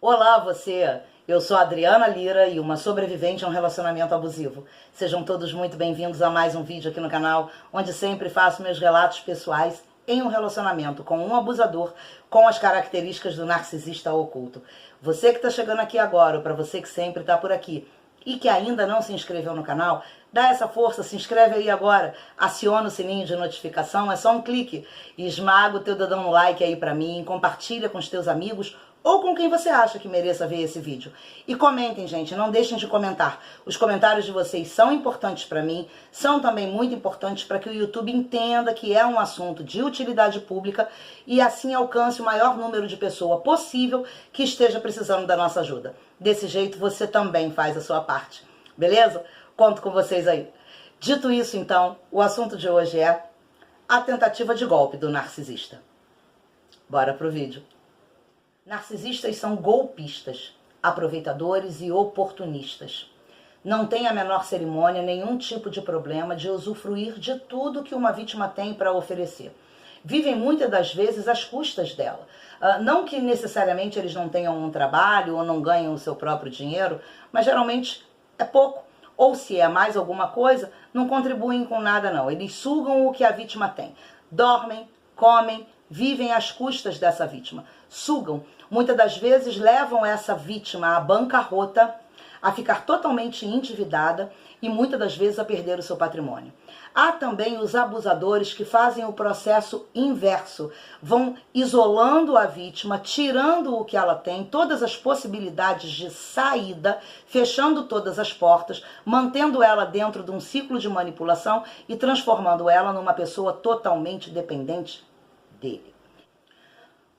Olá, você! Eu sou a Adriana Lira e uma sobrevivente a um relacionamento abusivo. Sejam todos muito bem-vindos a mais um vídeo aqui no canal, onde sempre faço meus relatos pessoais em um relacionamento com um abusador com as características do narcisista oculto. Você que está chegando aqui agora, ou para você que sempre está por aqui e que ainda não se inscreveu no canal, dá essa força, se inscreve aí agora, aciona o sininho de notificação, é só um clique, esmaga o teu dedão no like aí pra mim, compartilha com os teus amigos ou com quem você acha que mereça ver esse vídeo. E comentem, gente, não deixem de comentar. Os comentários de vocês são importantes pra mim, são também muito importantes para que o YouTube entenda que é um assunto de utilidade pública e assim alcance o maior número de pessoas possível que esteja precisando da nossa ajuda. Desse jeito você também faz a sua parte, beleza? Conto com vocês aí. Dito isso, então, o assunto de hoje é a tentativa de golpe do narcisista. Bora pro vídeo. Narcisistas são golpistas, aproveitadores e oportunistas. Não tem a menor cerimônia, nenhum tipo de problema de usufruir de tudo que uma vítima tem para oferecer. Vivem muitas das vezes às custas dela. Não que necessariamente eles não tenham um trabalho ou não ganham o seu próprio dinheiro, mas geralmente é pouco. Ou se é mais alguma coisa, não contribuem com nada não. Eles sugam o que a vítima tem. Dormem, comem, vivem às custas dessa vítima. Sugam. Muitas das vezes levam essa vítima à bancarrota, a ficar totalmente endividada e muitas das vezes a perder o seu patrimônio. Há também os abusadores que fazem o processo inverso, vão isolando a vítima, tirando o que ela tem, todas as possibilidades de saída, fechando todas as portas, mantendo ela dentro de um ciclo de manipulação e transformando ela numa pessoa totalmente dependente dele.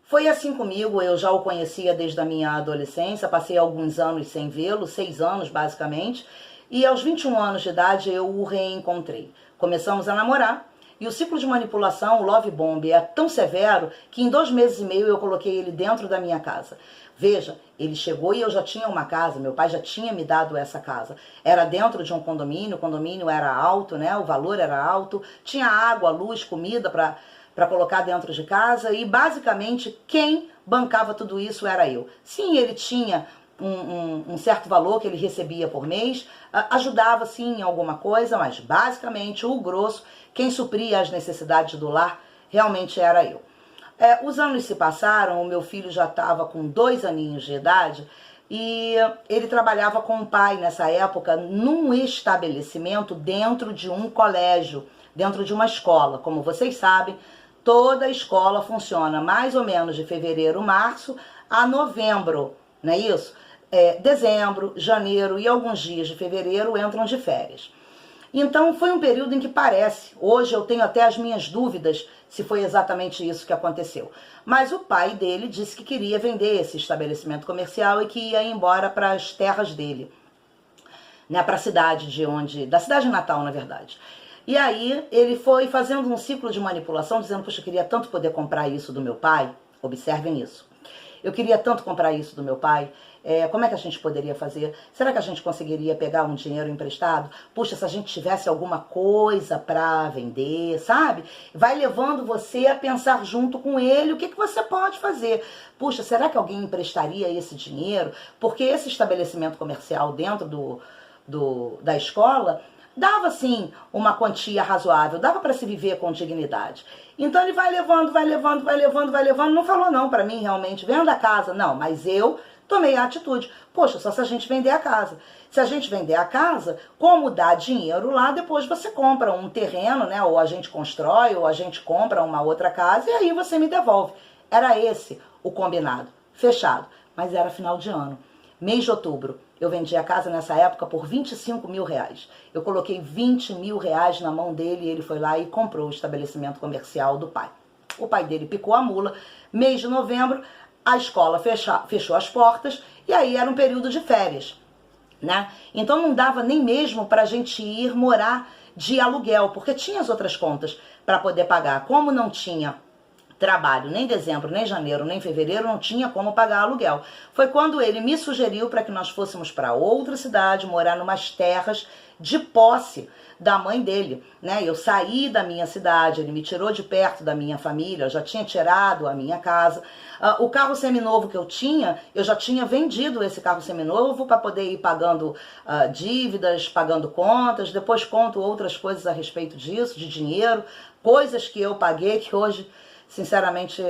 Foi assim comigo, eu já o conhecia desde a minha adolescência, passei alguns anos sem vê-lo, 6 anos basicamente, e aos 21 anos de idade eu o reencontrei. Começamos a namorar e o ciclo de manipulação, o love bomb, é tão severo que em 2 meses e meio eu coloquei ele dentro da minha casa. Veja, ele chegou e eu já tinha uma casa, meu pai já tinha me dado essa casa. Era dentro de um condomínio, o condomínio era alto, né? O valor era alto, tinha água, luz, comida para colocar dentro de casa e basicamente quem bancava tudo isso era eu. Sim, ele tinha um certo valor que ele recebia por mês, ajudava sim em alguma coisa, mas basicamente o grosso, quem supria as necessidades do lar realmente era eu. Os anos se passaram, o meu filho já estava com 2 aninhos de idade e ele trabalhava com o pai nessa época num estabelecimento dentro de um colégio, dentro de uma escola. Como vocês sabem, toda a escola funciona mais ou menos de fevereiro, março a novembro, não é isso? Dezembro, janeiro e alguns dias de fevereiro entram de férias. Então foi um período em que parece, hoje eu tenho até as minhas dúvidas se foi exatamente isso que aconteceu. Mas o pai dele disse que queria vender esse estabelecimento comercial e que ia embora para as terras dele, né, para a cidade da cidade natal, na verdade. E aí ele foi fazendo um ciclo de manipulação, dizendo, poxa, eu queria tanto poder comprar isso do meu pai. Observem isso. Eu queria tanto comprar isso do meu pai. Como é que a gente poderia fazer? Será que a gente conseguiria pegar um dinheiro emprestado? Puxa, se a gente tivesse alguma coisa para vender, sabe? Vai levando você a pensar junto com ele o que você pode fazer. Puxa, será que alguém emprestaria esse dinheiro? Porque esse estabelecimento comercial dentro da escola dava sim uma quantia razoável, dava para se viver com dignidade. Então ele vai levando, não falou não para mim realmente, venda a casa, não, mas eu tomei a atitude. Poxa, só se a gente vender a casa. Se a gente vender a casa, como dá dinheiro lá, depois você compra um terreno, né? Ou a gente constrói, ou a gente compra uma outra casa e aí você me devolve. Era esse o combinado, fechado, mas era final de ano. Mês de outubro, eu vendi a casa nessa época por 25 mil reais. Eu coloquei 20 mil reais na mão dele e ele foi lá e comprou o estabelecimento comercial do pai. O pai dele picou a mula. Mês de novembro, a escola fechou as portas e aí era um período de férias, né? Então não dava nem mesmo para a gente ir morar de aluguel, porque tinha as outras contas para poder pagar. Como não tinha trabalho, nem dezembro, nem janeiro, nem fevereiro, não tinha como pagar aluguel. Foi quando ele me sugeriu para que nós fôssemos para outra cidade, morar numas terras de posse da mãe dele, né? Eu saí da minha cidade, ele me tirou de perto da minha família, eu já tinha tirado a minha casa. O carro seminovo que eu tinha, eu já tinha vendido esse carro seminovo para poder ir pagando dívidas, pagando contas. Depois conto outras coisas a respeito disso, de dinheiro, coisas que eu paguei que hoje, sinceramente,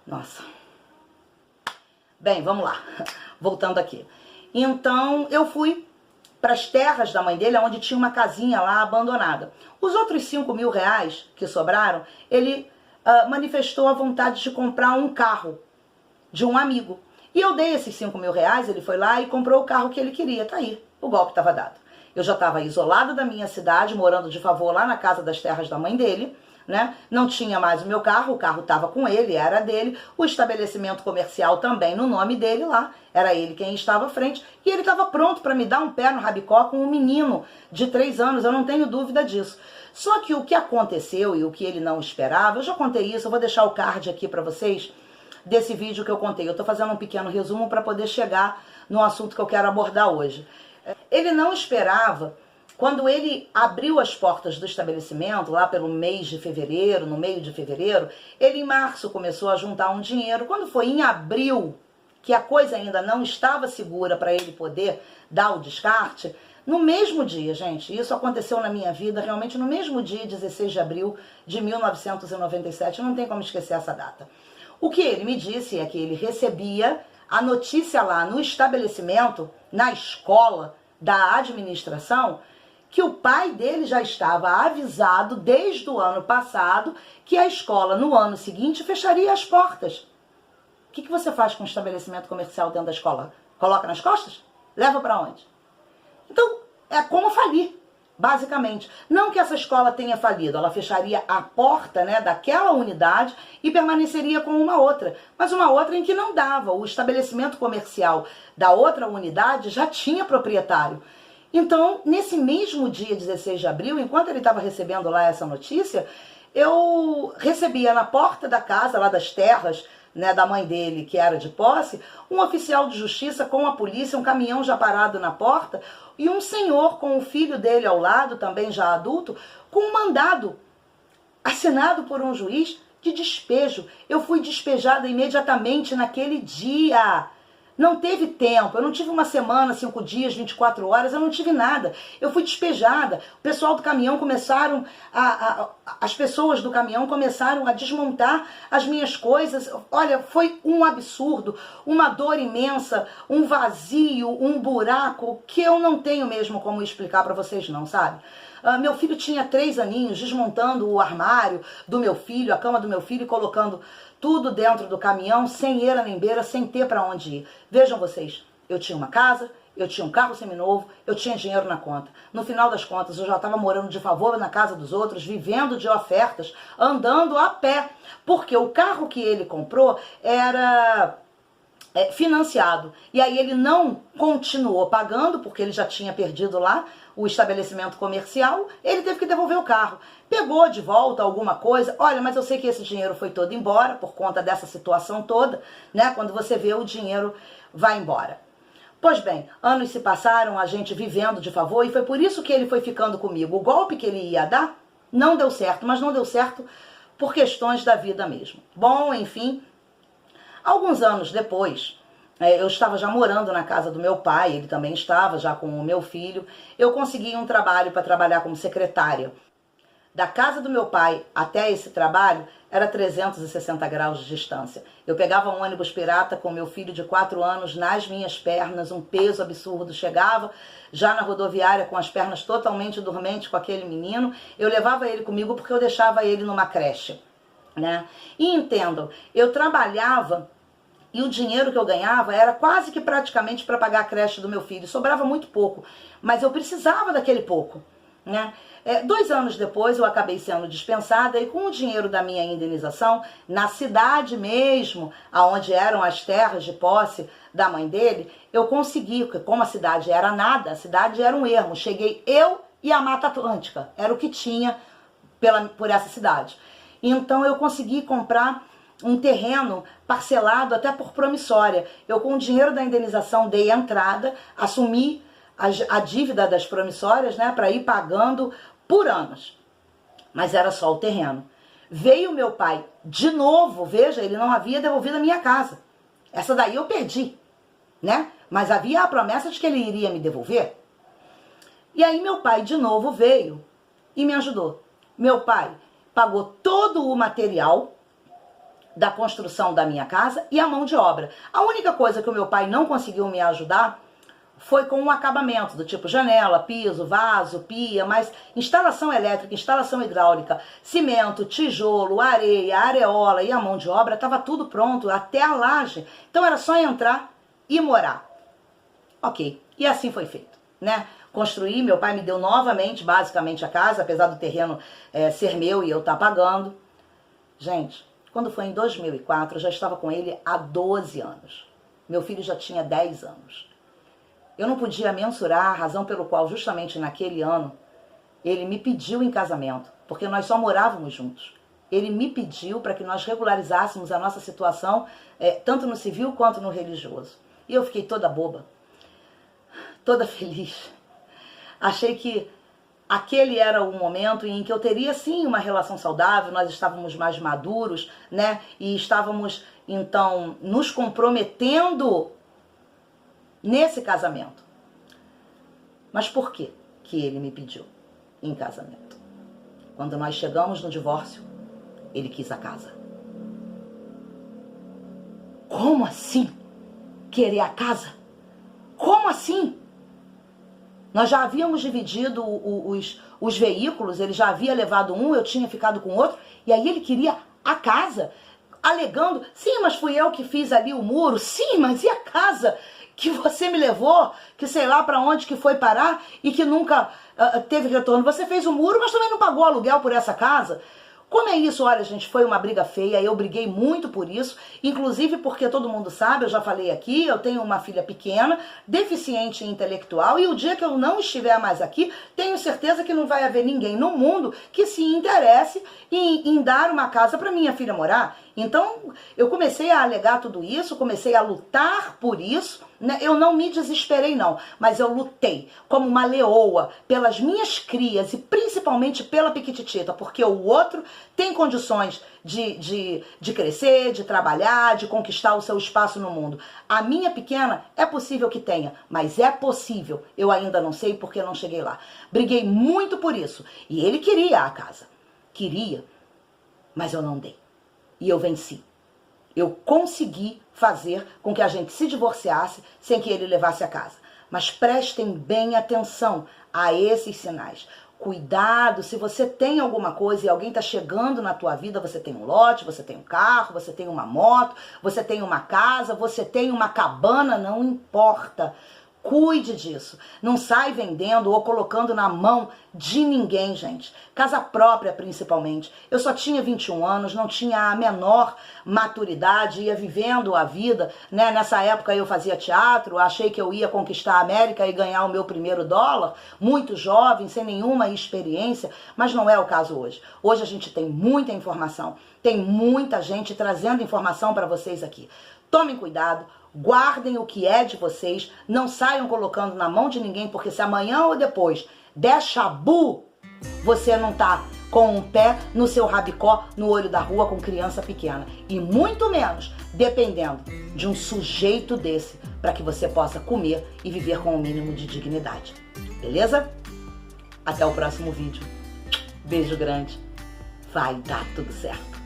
nossa. Bem, vamos lá, voltando aqui. Então, eu fui para as terras da mãe dele, onde tinha uma casinha lá abandonada. Os outros 5 mil reais que sobraram, ele manifestou a vontade de comprar um carro de um amigo. E eu dei esses 5 mil reais, ele foi lá e comprou o carro que ele queria. Tá aí, o golpe estava dado. Eu já estava isolada da minha cidade, morando de favor lá na casa das terras da mãe dele, né? Não tinha mais o meu carro, o carro estava com ele, era dele, o estabelecimento comercial também no nome dele lá, era ele quem estava à frente, e ele estava pronto para me dar um pé no rabicó com um menino de 3 anos, eu não tenho dúvida disso. Só que o que aconteceu e o que ele não esperava, eu já contei isso, eu vou deixar o card aqui para vocês, desse vídeo que eu contei. Eu estou fazendo um pequeno resumo para poder chegar no assunto que eu quero abordar hoje. Ele não esperava. Quando ele abriu as portas do estabelecimento, lá pelo mês de fevereiro, no meio de fevereiro, ele em março começou a juntar um dinheiro. Quando foi em abril, que a coisa ainda não estava segura para ele poder dar o descarte, no mesmo dia, gente, isso aconteceu na minha vida, realmente no mesmo dia, 16 de abril de 1997, não tem como esquecer essa data. O que ele me disse é que ele recebia a notícia lá no estabelecimento, na escola da administração, que o pai dele já estava avisado desde o ano passado que a escola no ano seguinte fecharia as portas. O que você faz com um estabelecimento comercial dentro da escola? Coloca nas costas? Leva para onde? Então, é como falir, basicamente. Não que essa escola tenha falido, ela fecharia a porta, né, daquela unidade e permaneceria com uma outra. Mas uma outra em que não dava. O estabelecimento comercial da outra unidade já tinha proprietário. Então, nesse mesmo dia 16 de abril, enquanto ele estava recebendo lá essa notícia, eu recebia na porta da casa, lá das terras, né, da mãe dele, que era de posse, um oficial de justiça com a polícia, um caminhão já parado na porta, e um senhor com o filho dele ao lado, também já adulto, com um mandado assinado por um juiz de despejo. Eu fui despejada imediatamente naquele dia. Não teve tempo, eu não tive uma semana, 5 dias, 24 horas, eu não tive nada. Eu fui despejada. O pessoal do caminhão começaram, as pessoas do caminhão começaram a desmontar as minhas coisas. Olha, foi um absurdo, uma dor imensa, um vazio, um buraco, que eu não tenho mesmo como explicar para vocês não, sabe? Meu filho tinha 3 aninhos, desmontando o armário do meu filho, a cama do meu filho, e colocando tudo dentro do caminhão, sem eira nem beira, sem ter para onde ir. Vejam vocês, eu tinha uma casa, eu tinha um carro seminovo, eu tinha dinheiro na conta. No final das contas, eu já estava morando de favor na casa dos outros, vivendo de ofertas, andando a pé, porque o carro que ele comprou era financiado. E aí ele não continuou pagando, porque ele já tinha perdido lá o estabelecimento comercial, ele teve que devolver o carro. Pegou de volta alguma coisa, olha, mas eu sei que esse dinheiro foi todo embora, por conta dessa situação toda, né? Quando você vê o dinheiro vai embora. Pois bem, anos se passaram, a gente vivendo de favor, e foi por isso que ele foi ficando comigo. O golpe que ele ia dar não deu certo, mas não deu certo por questões da vida mesmo. Bom, enfim, alguns anos depois, eu estava já morando na casa do meu pai, ele também estava já com o meu filho. Eu consegui um trabalho para trabalhar como secretária. Da casa do meu pai até esse trabalho era 360 graus de distância. Eu pegava um ônibus pirata com meu filho de 4 anos nas minhas pernas, um peso absurdo. Chegava já na rodoviária com as pernas totalmente dormentes com aquele menino. Eu levava ele comigo porque eu deixava ele numa creche, né? E entendam, eu trabalhava e o dinheiro que eu ganhava era quase que praticamente para pagar a creche do meu filho. Sobrava muito pouco, mas eu precisava daquele pouco, né? 2 anos depois eu acabei sendo dispensada e com o dinheiro da minha indenização, na cidade mesmo, aonde eram as terras de posse da mãe dele, eu consegui, porque como a cidade era nada, a cidade era um ermo. Cheguei eu e a Mata Atlântica, era o que tinha por essa cidade. Então eu consegui comprar um terreno parcelado até por promissória. Eu com o dinheiro da indenização dei entrada, assumi a dívida das promissórias, né, para ir pagando por anos. Mas era só o terreno. Veio meu pai de novo, veja, ele não havia devolvido a minha casa. Essa daí eu perdi, né? Mas havia a promessa de que ele iria me devolver. E aí meu pai de novo veio e me ajudou. Meu pai pagou todo o material da construção da minha casa e a mão de obra. A única coisa que o meu pai não conseguiu me ajudar foi com o acabamento, do tipo janela, piso, vaso, pia, mas instalação elétrica, instalação hidráulica, cimento, tijolo, areia, areola e a mão de obra, estava tudo pronto, até a laje. Então era só entrar e morar. Ok, e assim foi feito, né? Construí, meu pai me deu novamente, basicamente, a casa, apesar do terreno ser meu e eu estar pagando. Gente, quando foi em 2004, eu já estava com ele há 12 anos. Meu filho já tinha 10 anos. Eu não podia mensurar a razão pelo qual, justamente naquele ano, ele me pediu em casamento, porque nós só morávamos juntos. Ele me pediu para que nós regularizássemos a nossa situação, tanto no civil quanto no religioso. E eu fiquei toda boba, toda feliz. Achei que aquele era o momento em que eu teria, sim, uma relação saudável, nós estávamos mais maduros, né? E estávamos, então, nos comprometendo nesse casamento. Mas por que que ele me pediu em casamento? Quando nós chegamos no divórcio, ele quis a casa. Como assim? Querer a casa? Como assim? Nós já havíamos dividido os veículos, ele já havia levado um, eu tinha ficado com outro, e aí ele queria a casa, alegando, sim, mas fui eu que fiz ali o muro, sim, mas e a casa que você me levou, que sei lá para onde que foi parar e que nunca teve retorno? Você fez o muro, mas também não pagou aluguel por essa casa. Como é isso? Olha, gente, foi uma briga feia, eu briguei muito por isso, inclusive porque todo mundo sabe, eu já falei aqui, eu tenho uma filha pequena, deficiente intelectual, e o dia que eu não estiver mais aqui, tenho certeza que não vai haver ninguém no mundo que se interesse em dar uma casa para minha filha morar. Então, eu comecei a alegar tudo isso, comecei a lutar por isso, né? Eu não me desesperei não, mas eu lutei como uma leoa pelas minhas crias e principalmente pela Piquititita, porque o outro tem condições de crescer, de trabalhar, de conquistar o seu espaço no mundo. A minha pequena é possível que tenha, mas é possível, eu ainda não sei porque não cheguei lá. Briguei muito por isso, e ele queria a casa, queria, mas eu não dei. E eu venci. Eu consegui fazer com que a gente se divorciasse sem que ele levasse a casa. Mas prestem bem atenção a esses sinais. Cuidado, se você tem alguma coisa e alguém está chegando na tua vida, você tem um lote, você tem um carro, você tem uma moto, você tem uma casa, você tem uma cabana, não importa. Cuide disso. Não sai vendendo ou colocando na mão de ninguém, gente. Casa própria, principalmente. Eu só tinha 21 anos, não tinha a menor maturidade, ia vivendo a vida, né? Nessa época eu fazia teatro, achei que eu ia conquistar a América e ganhar o meu primeiro dólar, muito jovem, sem nenhuma experiência, mas não é o caso hoje. Hoje a gente tem muita informação, tem muita gente trazendo informação para vocês aqui. Tomem cuidado. Guardem o que é de vocês, não saiam colocando na mão de ninguém, porque se amanhã ou depois der chabu, você não tá com um pé no seu rabicó, no olho da rua com criança pequena. E muito menos dependendo de um sujeito desse para que você possa comer e viver com o mínimo de dignidade. Beleza? Até o próximo vídeo. Beijo grande. Vai dar tudo certo.